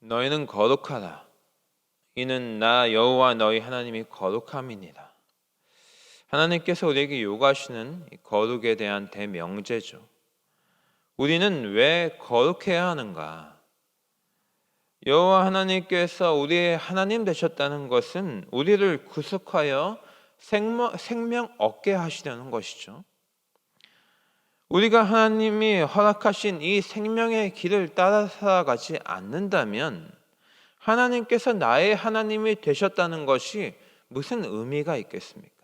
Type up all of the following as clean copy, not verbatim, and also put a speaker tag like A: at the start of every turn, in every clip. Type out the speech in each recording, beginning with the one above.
A: 너희는 거룩하라. 이는 나 여호와 너희 하나님이 거룩함이니라. 하나님께서 우리에게 요구하시는 거룩에 대한 대명제죠. 우리는 왜 거룩해야 하는가? 여호와 하나님께서 우리의 하나님 되셨다는 것은 우리를 구속하여 생명 얻게 하시려는 것이죠. 우리가 하나님이 허락하신 이 생명의 길을 따라 살아가지 않는다면 하나님께서 나의 하나님이 되셨다는 것이 무슨 의미가 있겠습니까?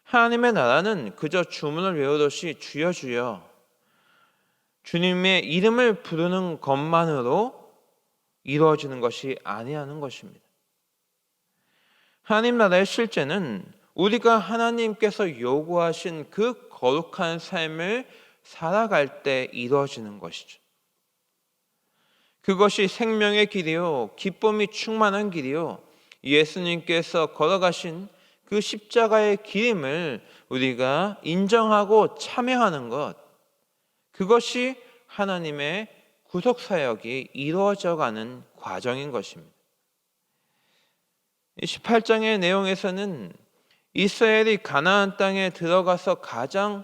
A: 하나님의 나라는 그저 주문을 외우듯이 주여 주여 주님의 이름을 부르는 것만으로 이루어지는 것이 아니하는 것입니다. 하나님 나라의 실제는 우리가 하나님께서 요구하신 그 거룩한 삶을 살아갈 때 이루어지는 것이죠. 그것이 생명의 길이요, 기쁨이 충만한 길이요, 예수님께서 걸어가신 그 십자가의 길임을 우리가 인정하고 참여하는 것, 그것이 하나님의 구속사역이 이루어져가는 과정인 것입니다. 18장의 내용에서는 이스라엘이 가나안 땅에 들어가서 가장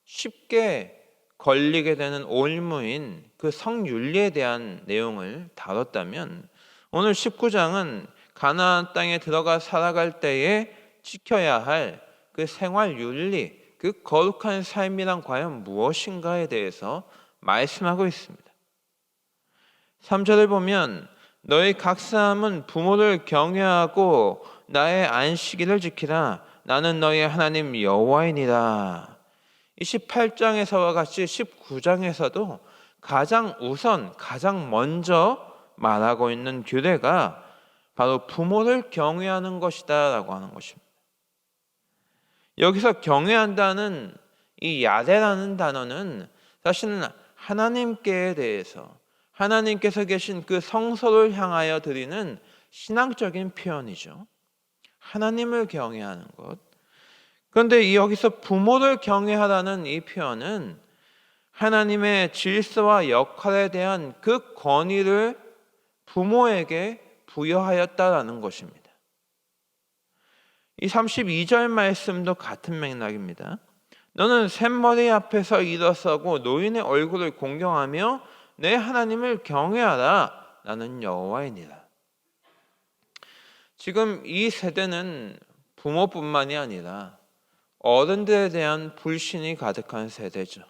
A: 쉽게 걸리게 되는 올무인 그 성윤리에 대한 내용을 다뤘다면 오늘 19장은 가나안 땅에 들어가 살아갈 때에 지켜야 할 그 생활윤리, 그 거룩한 삶이란 과연 무엇인가에 대해서 말씀하고 있습니다. 3절을 보면 너희 각 사람은 부모를 경외하고 나의 안식일을 지키라. 나는 너희 하나님 여호와이니라. 28장에서와 같이 19장에서도 가장 우선, 가장 먼저 말하고 있는 규례가 바로 부모를 경외하는 것이다 라고 하는 것입니다. 여기서 경외한다는 이 야레라는 단어는 사실은 하나님께 대해서 하나님께서 계신 그 성소를 향하여 드리는 신앙적인 표현이죠. 하나님을 경외하는 것. 그런데 여기서 부모를 경외하라는 이 표현은 하나님의 질서와 역할에 대한 그 권위를 부모에게 부여하였다라는 것입니다. 이 32절 말씀도 같은 맥락입니다. 너는 샘머리 앞에서 일어서고 노인의 얼굴을 공경하며 내 하나님을 경외하라. 나는 여호와이니라. 지금 이 세대는 부모뿐만이 아니라 어른들에 대한 불신이 가득한 세대죠.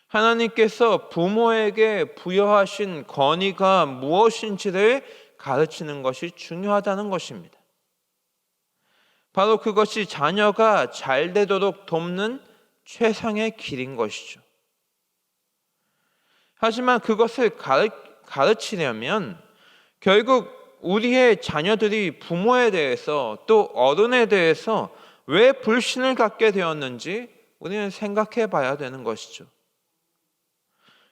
A: 하나님께서 부모에게 부여하신 권위가 무엇인지를 가르치는 것이 중요하다는 것입니다. 바로 그것이 자녀가 잘 되도록 돕는 최상의 길인 것이죠. 하지만 그것을 가르치려면 결국 우리의 자녀들이 부모에 대해서 또 어른에 대해서 왜 불신을 갖게 되었는지 우리는 생각해 봐야 되는 것이죠.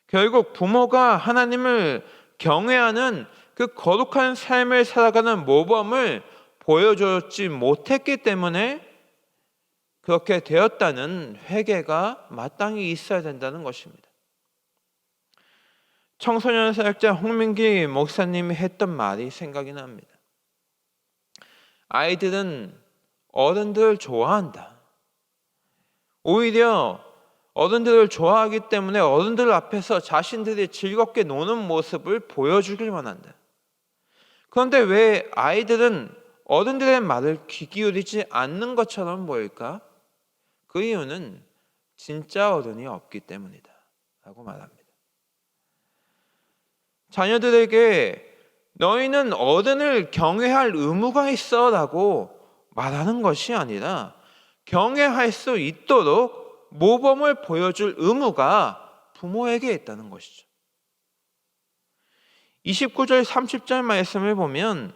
A: 결국 부모가 하나님을 경외하는 그 거룩한 삶을 살아가는 모범을 보여주지 못했기 때문에 그렇게 되었다는 회개가 마땅히 있어야 된다는 것입니다. 청소년 사역자 홍민기 목사님이 했던 말이 생각이 납니다. 아이들은 어른들을 좋아한다. 오히려 어른들을 좋아하기 때문에 어른들 앞에서 자신들이 즐겁게 노는 모습을 보여주길 원한다. 그런데 왜 아이들은 어른들의 말을 귀 기울이지 않는 것처럼 보일까? 그 이유는 진짜 어른이 없기 때문이다 라고 말합니다. 자녀들에게 너희는 어른을 경외할 의무가 있어 라고 말하는 것이 아니라 경외할 수 있도록 모범을 보여줄 의무가 부모에게 있다는 것이죠. 29절 30절 말씀을 보면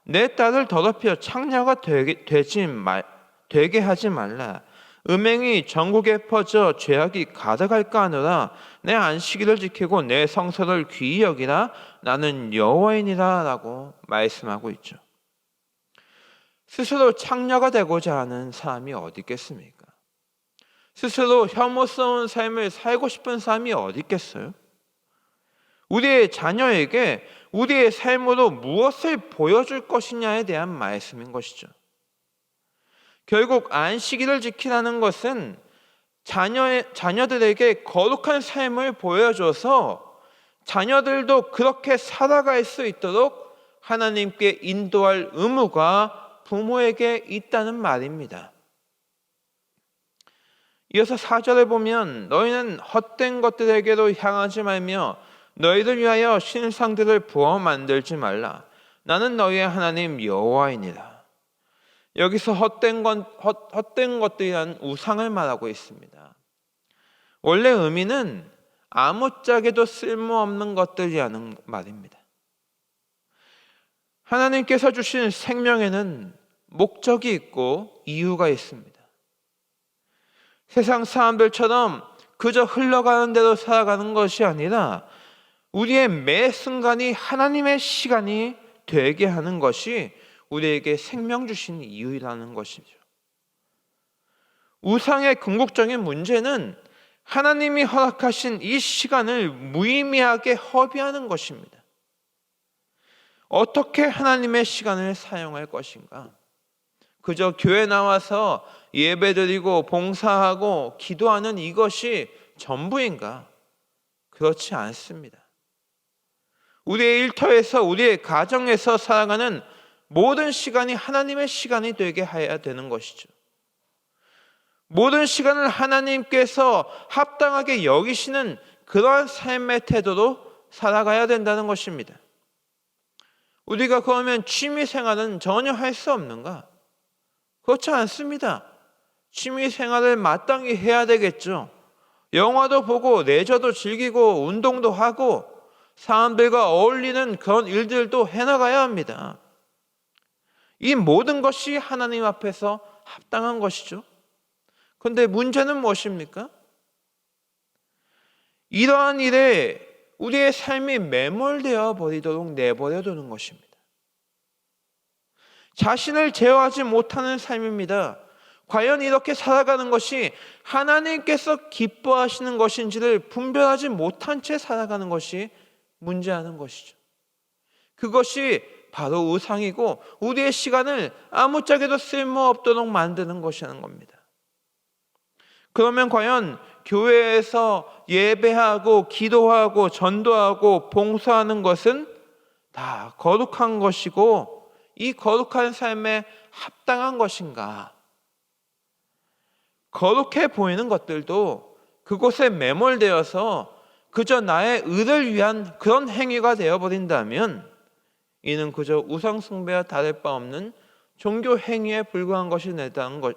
A: 내 딸을 더럽혀 창녀가 되게 하지 말라. 음행이 전국에 퍼져 죄악이 가득할까 하노라. 내 안식일을 지키고 내 성소를 귀히 여기라. 나는 여호와이니라 라고 말씀하고 있죠. 스스로 창녀가 되고자 하는 사람이 어디 있겠습니까? 스스로 혐오스러운 삶을 살고 싶은 사람이 어디 있겠어요? 우리의 자녀에게 우리의 삶으로 무엇을 보여줄 것이냐에 대한 말씀인 것이죠. 결국 안식일을 지키라는 것은 자녀들에게 거룩한 삶을 보여줘서 자녀들도 그렇게 살아갈 수 있도록 하나님께 인도할 의무가 부모에게 있다는 말입니다. 이어서 4절을 보면 너희는 헛된 것들에게로 향하지 말며 너희를 위하여 신상들을 부어 만들지 말라. 나는 너희의 하나님 여호와이니라. 여기서 헛된 것들이라는 우상을 말하고 있습니다. 원래 의미는 아무짝에도 쓸모없는 것들이라는 말입니다. 하나님께서 주신 생명에는 목적이 있고 이유가 있습니다. 세상 사람들처럼 그저 흘러가는 대로 살아가는 것이 아니라 우리의 매 순간이 하나님의 시간이 되게 하는 것이 우리에게 생명 주신 이유라는 것이죠. 우상의 궁극적인 문제는 하나님이 허락하신 이 시간을 무의미하게 허비하는 것입니다. 어떻게 하나님의 시간을 사용할 것인가? 그저 교회 나와서 예배드리고 봉사하고 기도하는 이것이 전부인가? 그렇지 않습니다. 우리의 일터에서 우리의 가정에서 살아가는 모든 시간이 하나님의 시간이 되게 해야 되는 것이죠. 모든 시간을 하나님께서 합당하게 여기시는 그러한 삶의 태도로 살아가야 된다는 것입니다. 우리가 그러면 취미 생활은 전혀 할 수 없는가? 그렇지 않습니다. 취미 생활을 마땅히 해야 되겠죠. 영화도 보고 레저도 즐기고 운동도 하고 사람들과 어울리는 그런 일들도 해나가야 합니다. 이 모든 것이 하나님 앞에서 합당한 것이죠. 그런데 문제는 무엇입니까? 이러한 일에 우리의 삶이 매몰되어 버리도록 내버려 두는 것입니다. 자신을 제어하지 못하는 삶입니다. 과연 이렇게 살아가는 것이 하나님께서 기뻐하시는 것인지를 분별하지 못한 채 살아가는 것이 문제하는 것이죠. 그것이 바로 우상이고 우리의 시간을 아무짝에도 쓸모없도록 만드는 것이라는 겁니다. 그러면 과연 교회에서 예배하고 기도하고 전도하고 봉사하는 것은 다 거룩한 것이고 이 거룩한 삶에 합당한 것인가? 거룩해 보이는 것들도 그곳에 매몰되어서 그저 나의 의를 위한 그런 행위가 되어버린다면 이는 그저 우상숭배와 다를 바 없는 종교 행위에 불과한 것이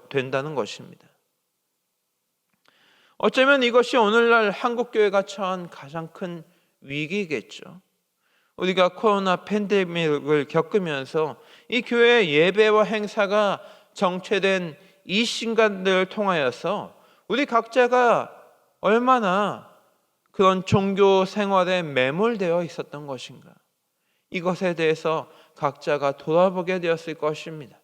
A: 된다는 것입니다. 어쩌면 이것이 오늘날 한국교회가 처한 가장 큰 위기겠죠. 우리가 코로나 팬데믹을 겪으면서 이 교회 예배와 행사가 정체된 이 시간들을 통하여서 우리 각자가 얼마나 그런 종교 생활에 매몰되어 있었던 것인가, 이것에 대해서 각자가 돌아보게 되었을 것입니다.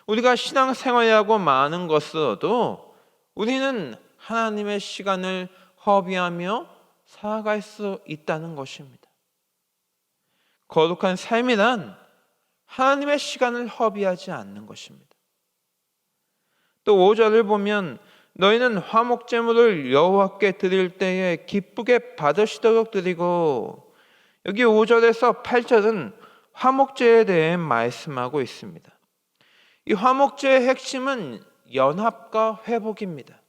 A: 우리가 신앙생활이라고 많은 것으로도 우리는 하나님의 시간을 허비하며 살아갈 수 있다는 것입니다. 거룩한 삶이란 하나님의 시간을 허비하지 않는 것입니다. 또 5절을 보면 너희는 화목제물을 여호와께 드릴 때에 기쁘게 받으시도록 드리고, 여기 5절에서 8절은 화목제에 대해 말씀하고 있습니다. 이 화목제의 핵심은 연합과 회복입니다.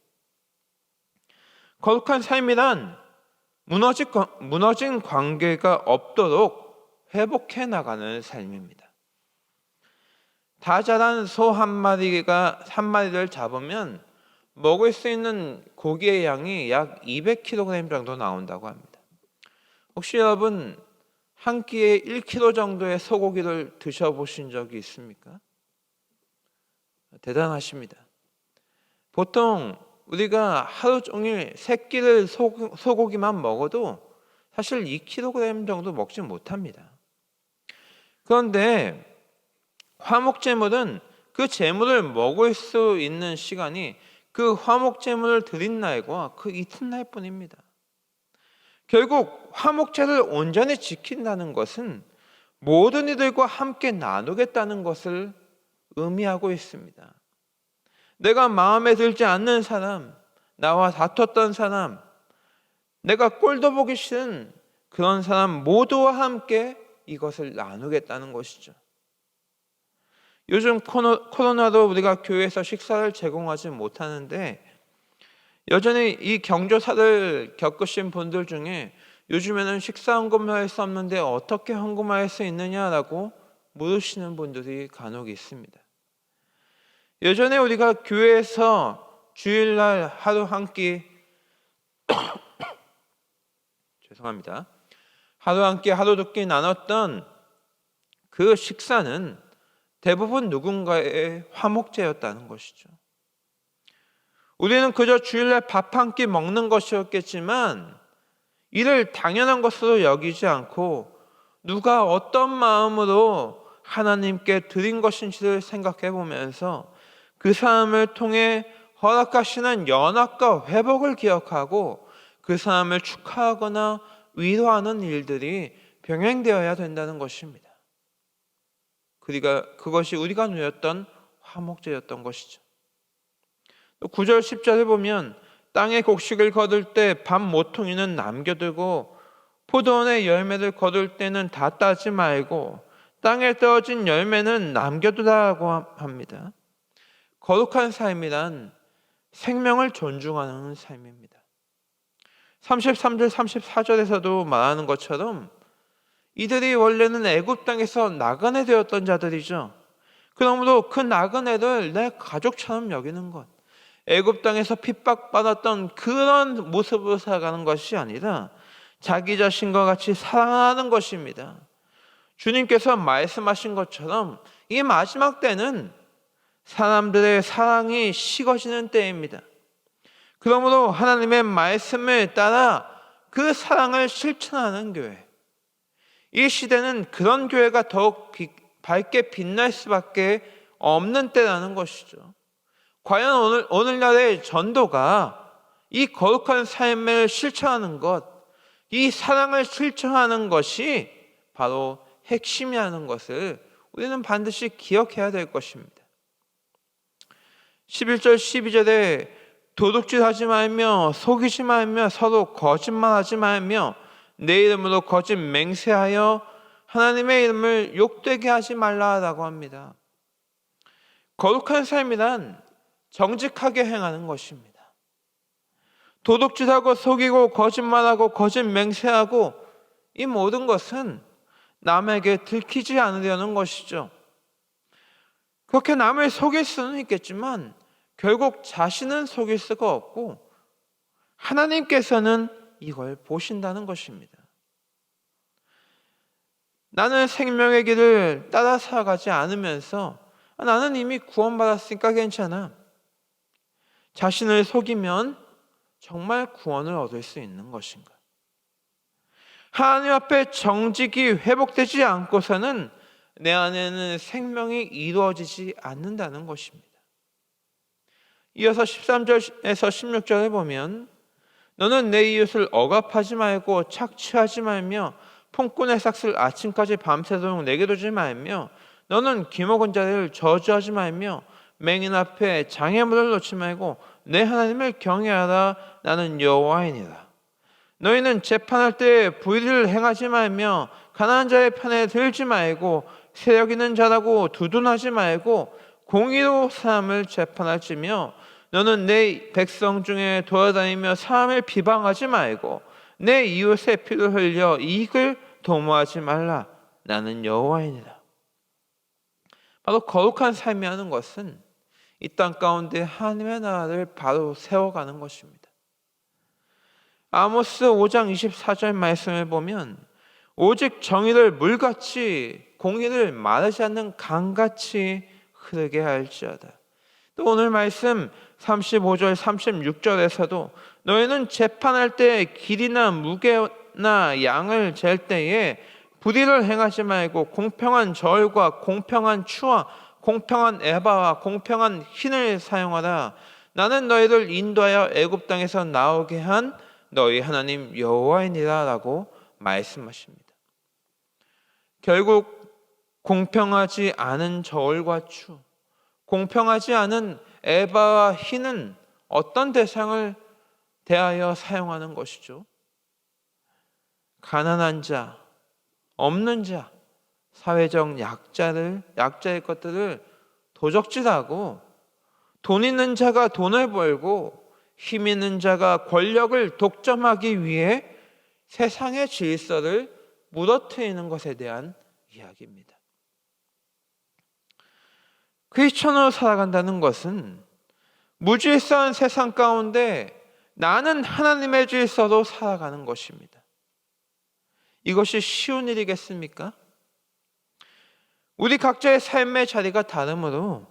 A: 거룩한 삶이란 무너진 관계가 없도록 회복해 나가는 삶입니다. 다 자란 소 한 마리를 잡으면 먹을 수 있는 고기의 양이 약 200kg 정도 나온다고 합니다. 혹시 여러분 한 끼에 1kg 정도의 소고기를 드셔보신 적이 있습니까? 대단하십니다. 보통 우리가 하루 종일 세 끼를 소고기만 먹어도 사실 2kg 정도 먹지 못합니다. 그런데 화목제물은 그 제물을 먹을 수 있는 시간이 그 화목제물을 드린 날과 그 이튿날 뿐입니다. 결국 화목제를 온전히 지킨다는 것은 모든 이들과 함께 나누겠다는 것을 의미하고 있습니다. 내가 마음에 들지 않는 사람, 나와 다퉜던 사람, 내가 꼴도 보기 싫은 그런 사람 모두와 함께 이것을 나누겠다는 것이죠. 요즘 코로나로 우리가 교회에서 식사를 제공하지 못하는데 여전히 이 경조사를 겪으신 분들 중에 요즘에는 식사 헌금을 할 수 없는데 어떻게 헌금할 수 있느냐라고 물으시는 분들이 간혹 있습니다. 예전에 우리가 교회에서 주일날 하루 한 끼 죄송합니다. 하루 한 끼 하루 두 끼 나눴던 그 식사는 대부분 누군가의 화목제였다는 것이죠. 우리는 그저 주일날 밥 한 끼 먹는 것이었겠지만 이를 당연한 것으로 여기지 않고 누가 어떤 마음으로 하나님께 드린 것인지를 생각해 보면서 그 사람을 통해 허락하시는 연합과 회복을 기억하고 그 사람을 축하하거나 위로하는 일들이 병행되어야 된다는 것입니다. 그것이 우리가 누렸던 화목제였던 것이죠. 9절 10절에 보면 땅에 곡식을 거둘 때 밥 모퉁이는 남겨두고 포도원의 열매를 거둘 때는 다 따지 말고 땅에 떨어진 열매는 남겨두라고 합니다. 거룩한 삶이란 생명을 존중하는 삶입니다. 33절 34절에서도 말하는 것처럼 이들이 원래는 애굽 땅에서 나그네 되었던 자들이죠. 그러므로 그 나그네를 내 가족처럼 여기는 것, 애굽 땅에서 핍박받았던 그런 모습으로 살아가는 것이 아니라 자기 자신과 같이 사랑하는 것입니다. 주님께서 말씀하신 것처럼 이 마지막 때는 사람들의 사랑이 식어지는 때입니다. 그러므로 하나님의 말씀을 따라 그 사랑을 실천하는 교회, 이 시대는 그런 교회가 더욱 밝게 빛날 수밖에 없는 때라는 것이죠. 과연 오늘날의 전도가 이 거룩한 삶을 실천하는 것, 이 사랑을 실천하는 것이 바로 핵심이라는 것을 우리는 반드시 기억해야 될 것입니다. 11절 12절에 도둑질하지 말며 속이지 말며 서로 거짓말하지 말며 내 이름으로 거짓 맹세하여 하나님의 이름을 욕되게 하지 말라라고 합니다. 거룩한 삶이란 정직하게 행하는 것입니다. 도둑질하고 속이고 거짓말하고 거짓 맹세하고 이 모든 것은 남에게 들키지 않으려는 것이죠. 그렇게 남을 속일 수는 있겠지만 결국 자신은 속일 수가 없고 하나님께서는 이걸 보신다는 것입니다. 나는 생명의 길을 따라 살아가지 않으면서 나는 이미 구원받았으니까 괜찮아. 자신을 속이면 정말 구원을 얻을 수 있는 것인가? 하나님 앞에 정직이 회복되지 않고서는 내 안에는 생명이 이루어지지 않는다는 것입니다. 이어서 13절에서 16절에 보면 너는 내 이웃을 억압하지 말고 착취하지 말며 폭군의 삭슬 아침까지 밤새도록 내게 두지 말며 너는 기먹은 자를 저주하지 말며 맹인 앞에 장애물을 놓지 말고 내 하나님을 경외하라. 나는 여호와이니라. 너희는 재판할 때 불의를 행하지 말며 가난한 자의 편에 들지 말고 세력 있는 자라고 두둔하지 말고 공의로 사람을 재판할지며 너는 내 백성 중에 돌아다니며 사람을 비방하지 말고 내 이웃의 피를 흘려 이익을 도모하지 말라. 나는 여호와이니라. 바로 거룩한 삶이 하는 것은 이 땅 가운데 하나님의 나라를 바로 세워가는 것입니다. 아모스 5장 24절 말씀을 보면 오직 정의를 물같이 공의를 마르지 않는 강같이 흐르게 할지어다. 또 오늘 말씀 35절 36절에서도 너희는 재판할 때 길이나 무게나 양을 잴 때에 불의를 행하지 말고 공평한 저울과 공평한 추와 공평한 에바와 공평한 흰을 사용하라. 나는 너희를 인도하여 애굽 땅에서 나오게 한 너희 하나님 여호와이니라라고 말씀하십니다. 결국 공평하지 않은 저울과 추, 공평하지 않은 에바와 흰은 어떤 대상을 대하여 사용하는 것이죠? 가난한 자, 없는 자, 사회적 약자의 것들을 도적질하고, 돈 있는 자가 돈을 벌고 힘 있는 자가 권력을 독점하기 위해 세상의 질서를 무너뜨리는 것에 대한 이야기입니다. 크리스천으로 살아간다는 것은 무질서한 세상 가운데 나는 하나님의 질서로 살아가는 것입니다. 이것이 쉬운 일이겠습니까? 우리 각자의 삶의 자리가 다르므로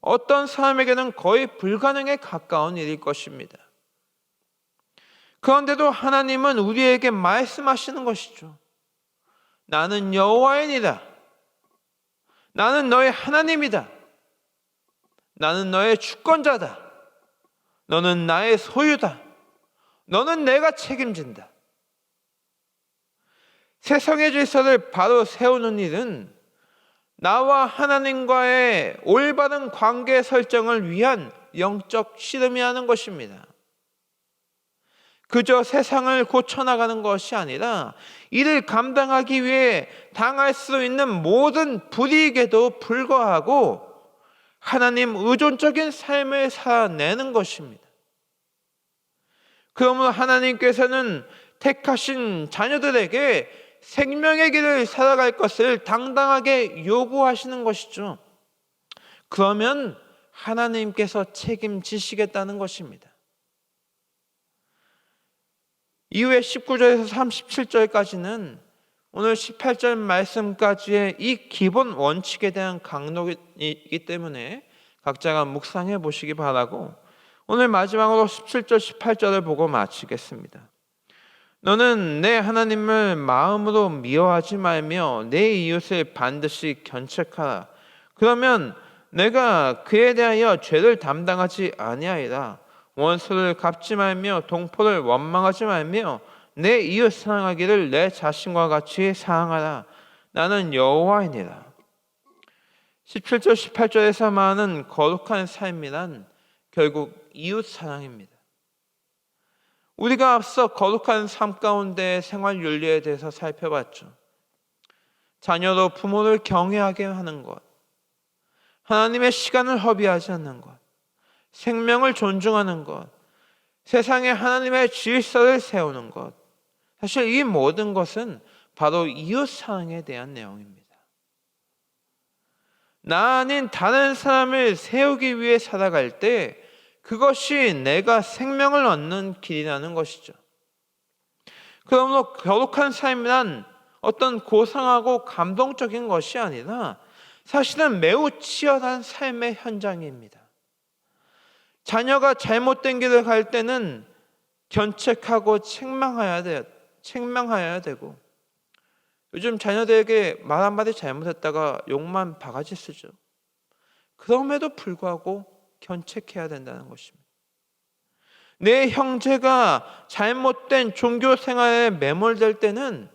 A: 어떤 사람에게는 거의 불가능에 가까운 일일 것입니다. 그런데도 하나님은 우리에게 말씀하시는 것이죠. 나는 여호와이니라. 나는 너의 하나님이다. 나는 너의 주권자다. 너는 나의 소유다. 너는 내가 책임진다. 세상의 질서를 바로 세우는 일은 나와 하나님과의 올바른 관계 설정을 위한 영적 씨름이 하는 것입니다. 그저 세상을 고쳐나가는 것이 아니라 이를 감당하기 위해 당할 수 있는 모든 불이익에도 불과하고 하나님 의존적인 삶을 살아내는 것입니다. 그러므로 하나님께서는 택하신 자녀들에게 생명의 길을 살아갈 것을 당당하게 요구하시는 것이죠. 그러면 하나님께서 책임지시겠다는 것입니다. 이후에 19절에서 37절까지는 오늘 18절 말씀까지의 이 기본 원칙에 대한 강론이기 때문에 각자가 묵상해 보시기 바라고, 오늘 마지막으로 17절 18절을 보고 마치겠습니다. 너는 내 하나님을 마음으로 미워하지 말며 내 이웃을 반드시 견책하라. 그러면 내가 그에 대하여 죄를 담당하지 아니하리라. 원수를 갚지 말며 동포를 원망하지 말며 내 이웃 사랑하기를 내 자신과 같이 사랑하라. 나는 여호와이니라. 17절 18절에서 말하는 거룩한 삶이란 결국 이웃 사랑입니다. 우리가 앞서 거룩한 삶 가운데 생활 윤리에 대해서 살펴봤죠. 자녀로 부모를 경외하게 하는 것, 하나님의 시간을 허비하지 않는 것, 생명을 존중하는 것, 세상에 하나님의 질서를 세우는 것, 사실 이 모든 것은 바로 이웃 사랑에 대한 내용입니다. 나 아닌 다른 사람을 세우기 위해 살아갈 때 그것이 내가 생명을 얻는 길이라는 것이죠. 그러므로 거룩한 삶이란 어떤 고상하고 감동적인 것이 아니라 사실은 매우 치열한 삶의 현장입니다. 자녀가 잘못된 길을 갈 때는 견책하고 책망해야 되고, 요즘 자녀들에게 말 한마디 잘못했다가 욕만 바가지 쓰죠. 그럼에도 불구하고 견책해야 된다는 것입니다. 내 형제가 잘못된 종교 생활에 매몰될 때는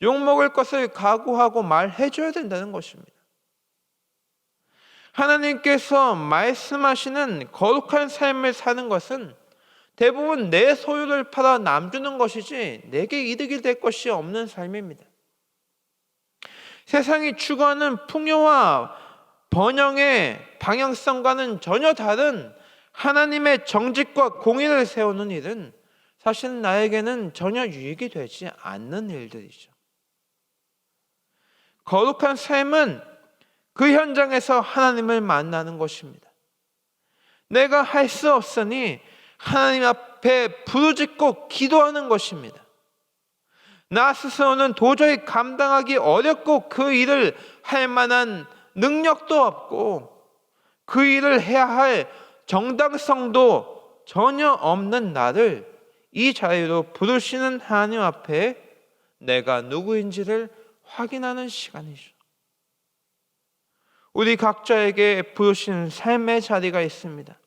A: 욕먹을 것을 각오하고 말해줘야 된다는 것입니다. 하나님께서 말씀하시는 거룩한 삶을 사는 것은 대부분 내 소유를 팔아 남주는 것이지 내게 이득이 될 것이 없는 삶입니다. 세상이 추구하는 풍요와 번영의 방향성과는 전혀 다른 하나님의 정직과 공의를 세우는 일은 사실 나에게는 전혀 유익이 되지 않는 일들이죠. 거룩한 삶은 그 현장에서 하나님을 만나는 것입니다. 내가 할 수 없으니 하나님 앞에 부르짖고 기도하는 것입니다. 나 스스로는 도저히 감당하기 어렵고 그 일을 할 만한 능력도 없고 그 일을 해야 할 정당성도 전혀 없는 나를 이 자리로 부르시는 하나님 앞에 내가 누구인지를 확인하는 시간이죠. 우리 각자에게 부르시는 삶의 자리가 있습니다.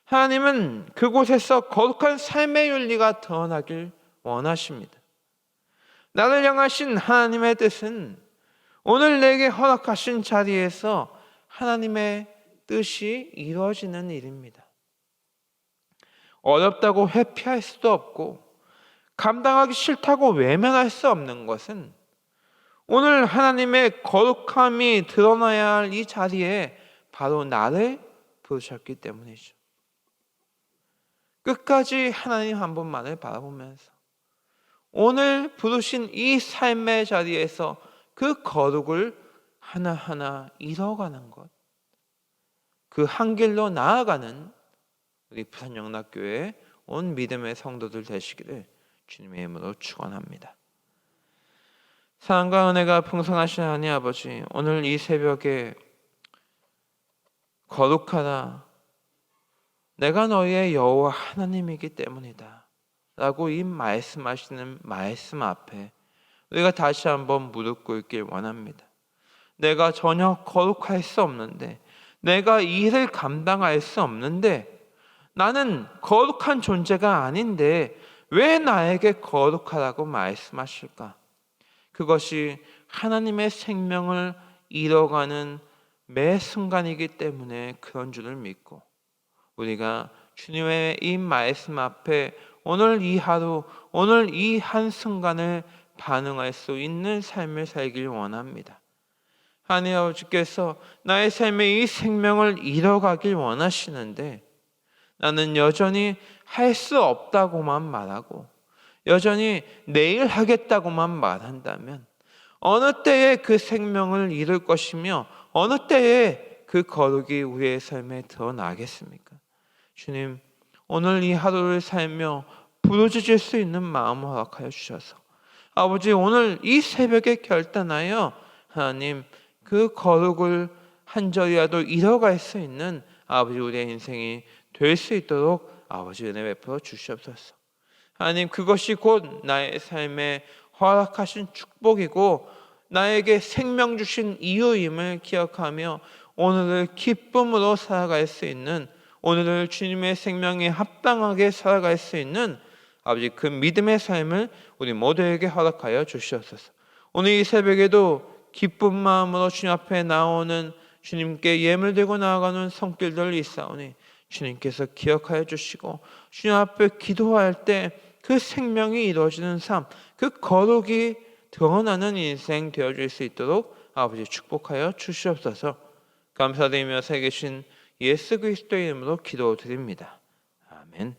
A: 하나님은 그곳에서 거룩한 삶의 윤리가 드러나길 원하십니다. 나를 향하신 하나님의 뜻은 오늘 내게 허락하신 자리에서 하나님의 뜻이 이루어지는 일입니다. 어렵다고 회피할 수도 없고 감당하기 싫다고 외면할 수 없는 것은 오늘 하나님의 거룩함이 드러나야 할 이 자리에 바로 나를 부르셨기 때문이죠. 끝까지 하나님 한 분만을 바라보면서 오늘 부르신 이 삶의 자리에서 그 거룩을 하나하나 이뤄가는 것, 그 한 길로 나아가는 우리 부산영락교회 온 믿음의 성도들 되시기를 주님의 이름으로 축원합니다. 사랑과 은혜가 풍성하신 하나님 아버지, 오늘 이 새벽에 거룩하라, 내가 너희의 여호와 하나님이기 때문이다 라고 이 말씀하시는 말씀 앞에 우리가 다시 한번 무릎 꿇길 원합니다. 내가 전혀 거룩할 수 없는데, 내가 이 일을 감당할 수 없는데, 나는 거룩한 존재가 아닌데 왜 나에게 거룩하라고 말씀하실까? 그것이 하나님의 생명을 잃어가는 매 순간이기 때문에 그런 줄을 믿고, 우리가 주님의 이 말씀 앞에 오늘 이 하루, 오늘 이 한순간을 반응할 수 있는 삶을 살길 원합니다. 하나님 아버지께서 나의 삶의 이 생명을 잃어가길 원하시는데, 나는 여전히 할 수 없다고만 말하고 여전히 내일 하겠다고만 말한다면 어느 때에 그 생명을 잃을 것이며 어느 때에 그 거룩이 우리의 삶에 드러나겠습니까? 주님, 오늘 이 하루를 살며 부르짖을 수 있는 마음을 허락하여 주셔서 아버지, 오늘 이 새벽에 결단하여 하나님 그 거룩을 한 절이라도 잃어갈 수 있는 아버지 우리의 인생이 될 수 있도록 아버지 은혜 베풀어 주시옵소서. 하나님, 그것이 곧 나의 삶에 허락하신 축복이고 나에게 생명 주신 이유임을 기억하며 오늘을 기쁨으로 살아갈 수 있는, 오늘을 주님의 생명에 합당하게 살아갈 수 있는 아버지 그 믿음의 삶을 우리 모두에게 허락하여 주시옵소서. 오늘 이 새벽에도 기쁜 마음으로 주님 앞에 나오는, 주님께 예물 들고 나아가는 손길들 있사오니 주님께서 기억하여 주시고 주님 앞에 기도할 때 그 생명이 이루어지는 삶, 그 거룩이 드러나는 인생 되어질 수 있도록 아버지 축복하여 주시옵소서. 감사드리며 살아계신 예수 그리스도의 이름으로 기도드립니다. 아멘.